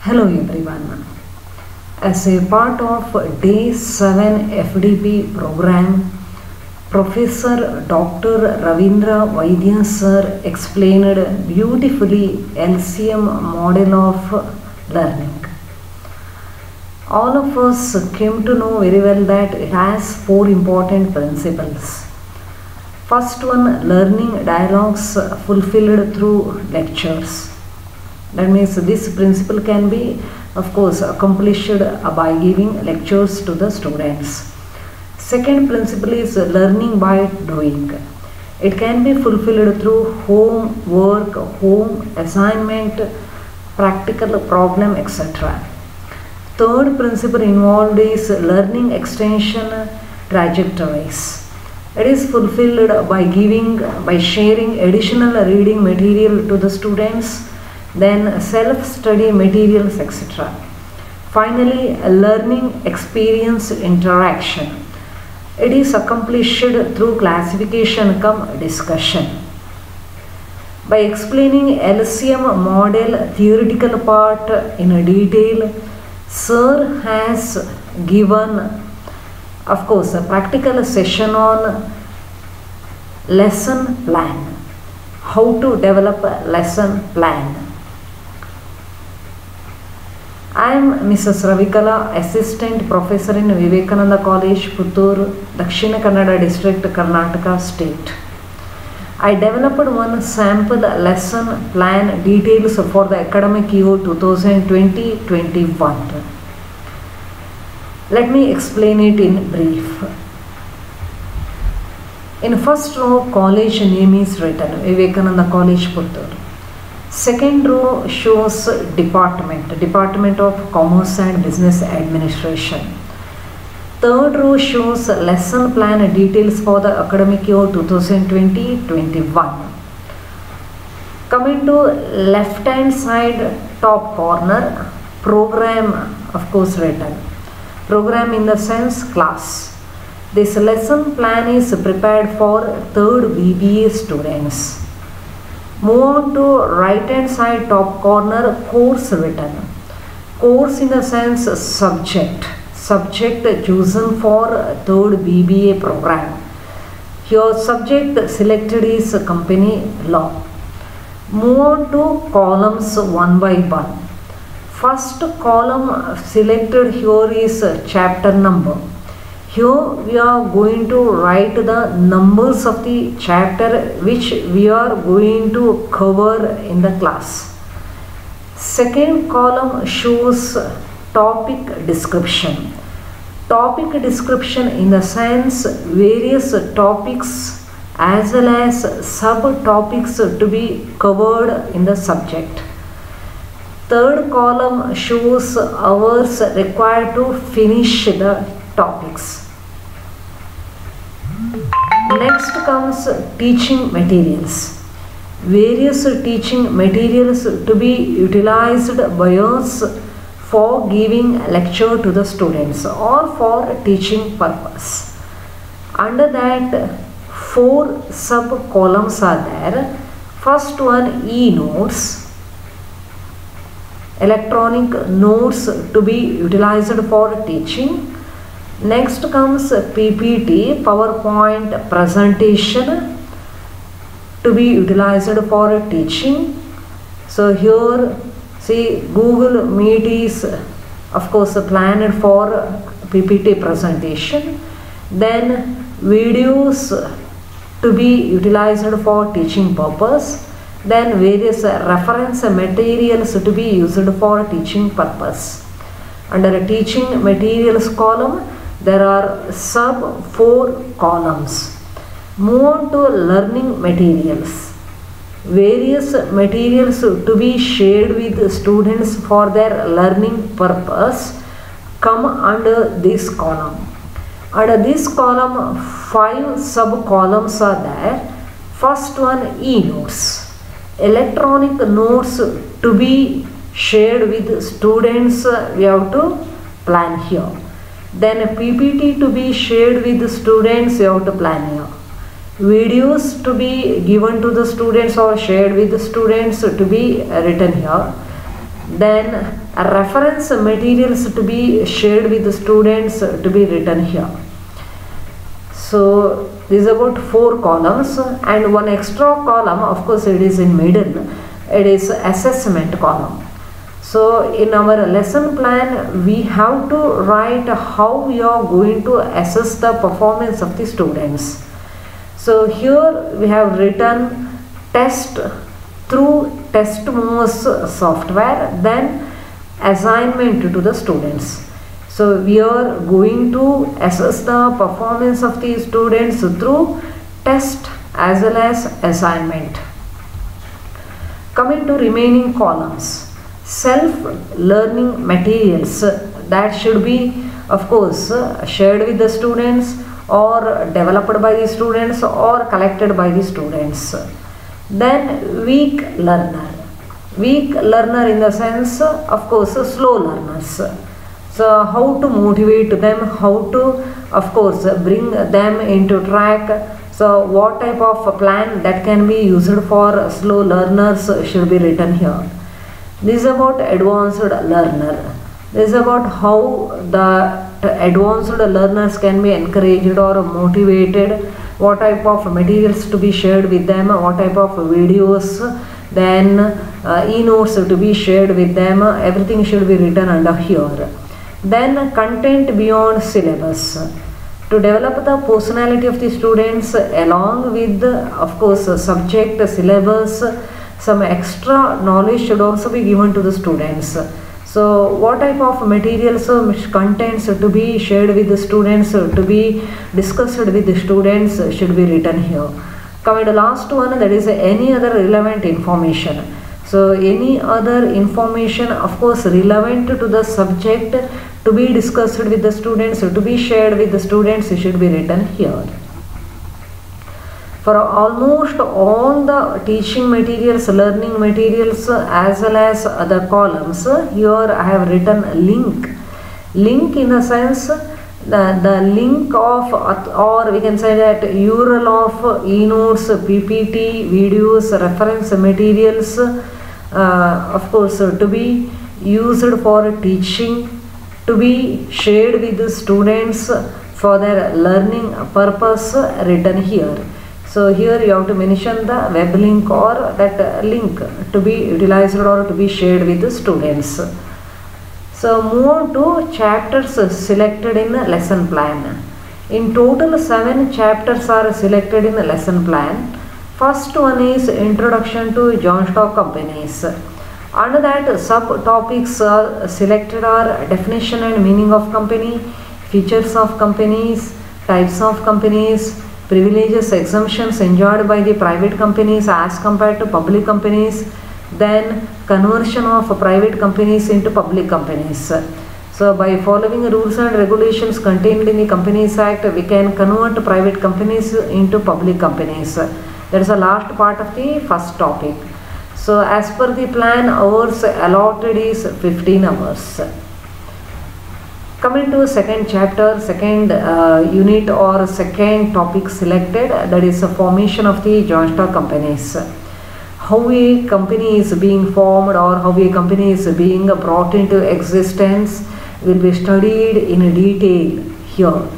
Hello everyone. As a part of Day 7 FDP program, Professor Dr. Ravindra Vaidya sir explained beautifully LCM model of learning. All of us came to know very well that it has four important principles. First one, learning dialogues fulfilled through lectures. That means this principle can be, of course, accomplished by giving lectures to the students. Second principle is learning by doing. It can be fulfilled through home work, home assignment, practical problem, etc. Third principle involved is learning extension trajectories. It is fulfilled by sharing additional reading material to the students, then self-study materials, etc. Finally, learning experience interaction. It is accomplished through classification cum discussion. By explaining LCM model theoretical part in detail, Sir has given, of course, a practical session on lesson plan. How to develop a lesson plan. I am Mrs. Ravikala, Assistant Professor in Vivekananda College, Puttur, Dakshina Kannada District, Karnataka State. I developed one sample lesson plan details for the academic year 2020-21. Let me explain it in brief. In first row, college name is written, Vivekananda College, Puttur. Second row shows Department of Commerce and Business Administration. Third row shows lesson plan details for the academic year 2020-21. Coming to left hand side top corner, program, of course, written. Program in the sense class. This lesson plan is prepared for 3rd BBA students. Move on to right hand side top corner, course written. Course in the sense subject. Subject chosen for 3rd BBA program. Here subject selected is company law. Move on to columns one by one. First column selected here is chapter number. Here we are going to write the numbers of the chapter which we are going to cover in the class. Second column shows topic description. Topic description in the sense various topics as well as subtopics to be covered in the subject. Third column shows hours required to finish the topics. Next comes teaching materials. Various teaching materials to be utilized by us for giving lecture to the students or for teaching purpose. Under that, 4 sub columns are there. First one, e-notes. Electronic notes to be utilized for teaching. Next comes PPT, PowerPoint presentation to be utilized for teaching. So here, see, Google Meet is, of course, planned for PPT presentation. Then videos to be utilized for teaching purpose. Then various reference materials to be used for teaching purpose. Under teaching materials column, there are sub 4 columns. Move on to learning materials. Various materials to be shared with students for their learning purpose come under this column. Under this column, 5 sub columns are there. First one, e-notes. Electronic notes to be shared with students, we have to plan here. Then a PPT to be shared with the students, you have to plan here. Videos to be given to the students or shared with the students to be written here. Then reference materials to be shared with the students to be written here. So this is about 4 columns, and one extra column, of course it is in middle, it is assessment column. So in our lesson plan we have to write how we are going to assess the performance of the students. So here we have written test through TestMoS software, then assignment to the students. So we are going to assess the performance of the students through test as well as assignment. Coming to remaining columns, self-learning materials that should be, of course, shared with the students or developed by the students or collected by the students. Then weak learner in the sense, of course, slow learners. So how to motivate them, how to, of course, bring them into track. So what type of plan that can be used for slow learners should be written here. This is about advanced learner. This is about how the advanced learners can be encouraged or motivated, what type of materials to be shared with them, what type of videos, then e-notes to be shared with them, everything should be written under here. Then content beyond syllabus, to develop the personality of the students along with, of course, subject, syllabus, some extra knowledge should also be given to the students. So what type of materials, contents to be shared with the students, to be discussed with the students should be written here. Coming to last one, that is any other relevant information. So any other information, of course, relevant to the subject to be discussed with the students, to be shared with the students should be written here. For almost all the teaching materials, learning materials, as well as other columns, here I have written link. Link in the sense the link of, or we can say that URL of e-notes, PPT, videos, reference materials, of course, to be used for teaching, to be shared with the students for their learning purpose written here. So here you have to mention the web link or that link to be utilized or to be shared with the students. So move on to chapters selected in the lesson plan. In total 7 chapters are selected in the lesson plan. First one is Introduction to Joint Stock Companies. Under that, subtopics selected are definition and meaning of company, features of companies, types of companies, privileges, exemptions enjoyed by the private companies as compared to public companies, then conversion of private companies into public companies. So by following rules and regulations contained in the Companies Act, we can convert private companies into public companies. That is the last part of the first topic. So as per the plan, hours allotted is 15 hours. Coming to second chapter, second unit or second topic selected, that is the formation of the joint stock companies. How a company is being formed or how a company is being brought into existence will be studied in detail here.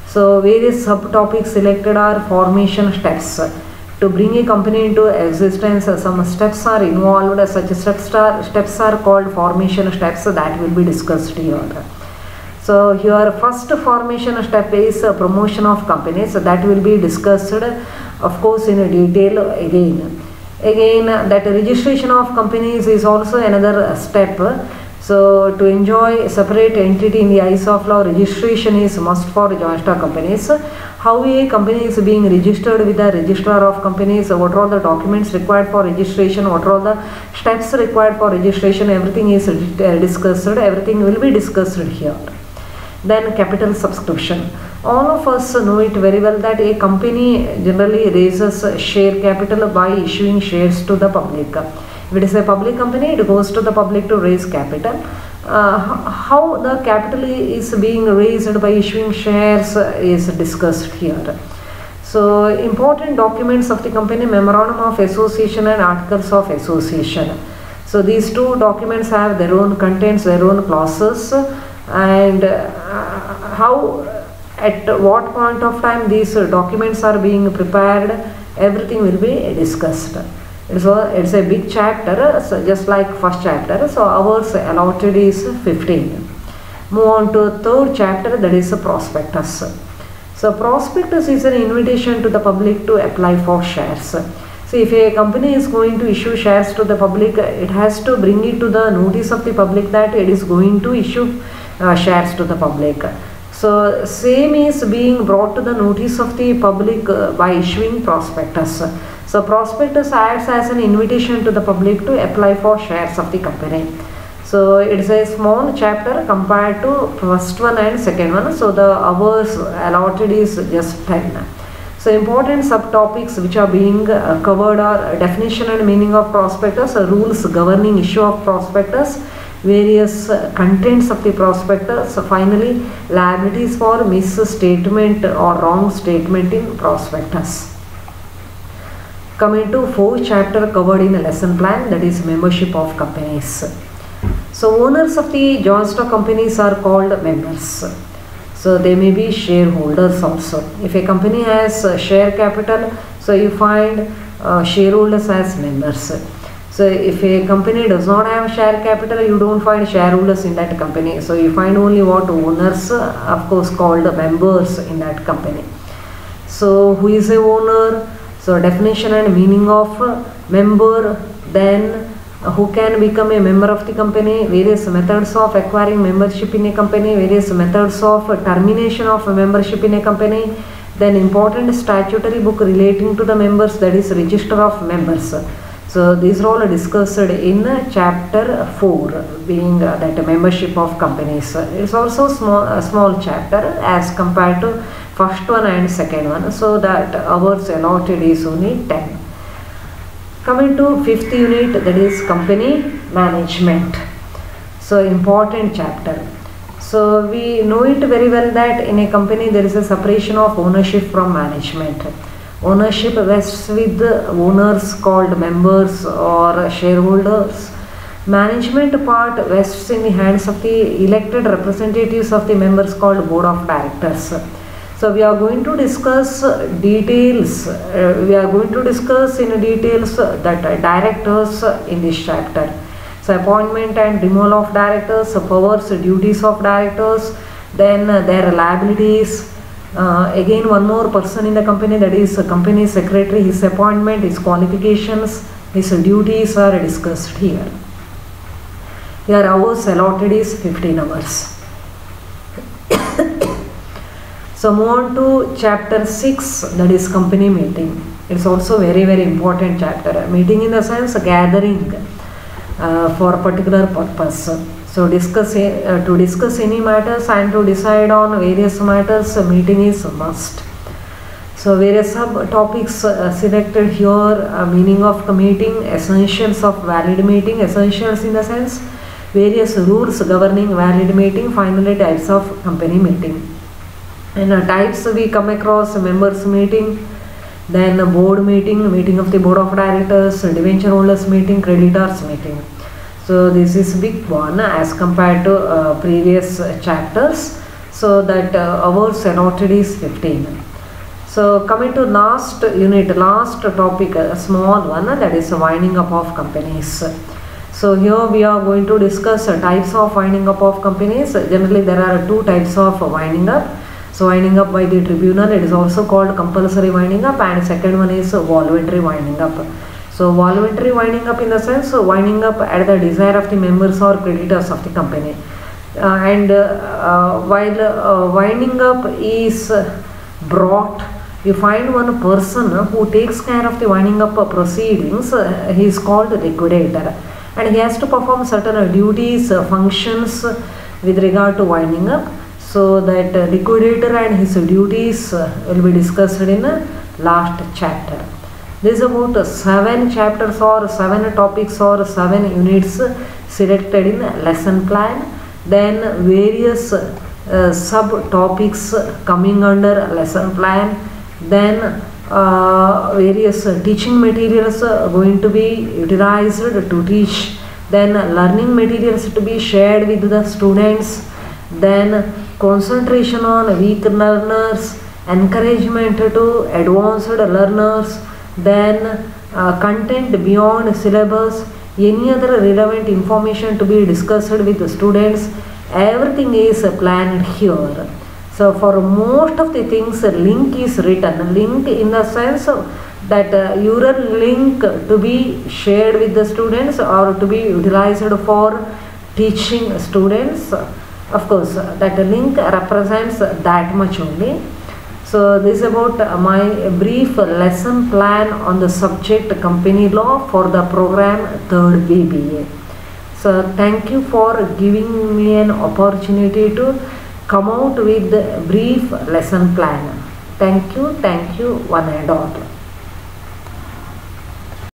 So various subtopics selected are formation steps. To bring a company into existence, some steps are involved. Such steps are called formation steps that will be discussed here. So here first formation step is promotion of companies. So that will be discussed, of course, in detail again. Again, that registration of companies is also another step. So to enjoy separate entity in the eyes of law, registration is must for joint stock companies. How a company is being registered with the registrar of companies, what are the documents required for registration, what are the steps required for registration, everything is discussed, everything will be discussed here. Then capital subscription. All of us know it very well that a company generally raises share capital by issuing shares to the public. If it is a public company, it goes to the public to raise capital. How the capital is being raised by issuing shares is discussed here. So important documents of the company, memorandum of association and articles of association. So these two documents have their own contents, their own clauses, and how, at what point of time these documents are being prepared, everything will be discussed. It's a big chapter, so just like first chapter. So hours allotted is 15. Move on to third chapter, that is a prospectus. So prospectus is an invitation to the public to apply for shares. So if a company is going to issue shares to the public, it has to bring it to the notice of the public that it is going to issue shares to the public. So same is being brought to the notice of the public by issuing prospectus. So prospectus acts as an invitation to the public to apply for shares of the company. So it is a small chapter compared to first one and second one. So the hours allotted is just 10. So important subtopics which are being covered are definition and meaning of prospectus, rules governing issue of prospectus, various contents of the prospectus, finally liabilities for misstatement or wrong statement in prospectus. Coming to fourth chapter covered in a lesson plan, that is membership of companies. So owners of the joint stock companies are called members. So they may be shareholders also. If a company has share capital, so you find shareholders as members. So if a company does not have share capital, you don't find shareholders in that company. So you find only what owners, of course, called members in that company. So who is a owner? So definition and meaning of member, then who can become a member of the company, various methods of acquiring membership in a company, various methods of termination of membership in a company, then important statutory book relating to the members, that is register of members. So these are all discussed in chapter 4, being that membership of companies. It's also a small chapter as compared to first one and second one, so that hours allotted is only 10. Coming to fifth unit, that is company management. So important chapter. So we know it very well that in a company there is a separation of ownership from management. Ownership vests with the owners called members or shareholders. Management part vests in the hands of the elected representatives of the members called board of directors. So we are going to discuss details. We are going to discuss in details that directors in this chapter. So appointment and removal of directors, powers, duties of directors, then their liabilities. Again, one more person in the company, that is company secretary, his appointment, his qualifications, his duties are discussed here. Here hours allotted is 15 hours. So move on to chapter 6, that is company meeting. It's also very, very important chapter. Meeting in the sense gathering for a particular purpose. So to discuss any matters and to decide on various matters, meeting is must. So various subtopics selected here, meaning of the meeting, essentials of valid meeting, essentials in the sense various rules governing valid meeting, finally types of company meeting. And types we come across: members meeting, then board meeting, meeting of the board of directors, debenture holders meeting, creditors meeting. So this is big one as compared to previous chapters. So that hours allotted is 15. So coming to last unit, last topic, a small one, that is winding up of companies. So here we are going to discuss types of winding up of companies. Generally there are two types of winding up. So winding up by the tribunal, it is also called compulsory winding up, and second one is voluntary winding up. So voluntary winding up in the sense winding up at the desire of the members or creditors of the company. While winding up is brought, you find one person who takes care of the winding up proceedings. He is called liquidator, and he has to perform certain duties, functions with regard to winding up. So that liquidator and his duties will be discussed in the last chapter. This is about 7 chapters or 7 topics or 7 units selected in lesson plan. Then various subtopics coming under lesson plan. Then various teaching materials going to be utilized to teach then learning materials to be shared with the students, then concentration on weak learners, encouragement to advanced learners, then content beyond syllabus, any other relevant information to be discussed with the students, everything is planned here. So for most of the things, link is written. Link in the sense that your link to be shared with the students or to be utilized for teaching students. Of course, that link represents that much only. So this is about my brief lesson plan on the subject company law for the program 3rd BBA. So thank you for giving me an opportunity to come out with the brief lesson plan. Thank you, one and all.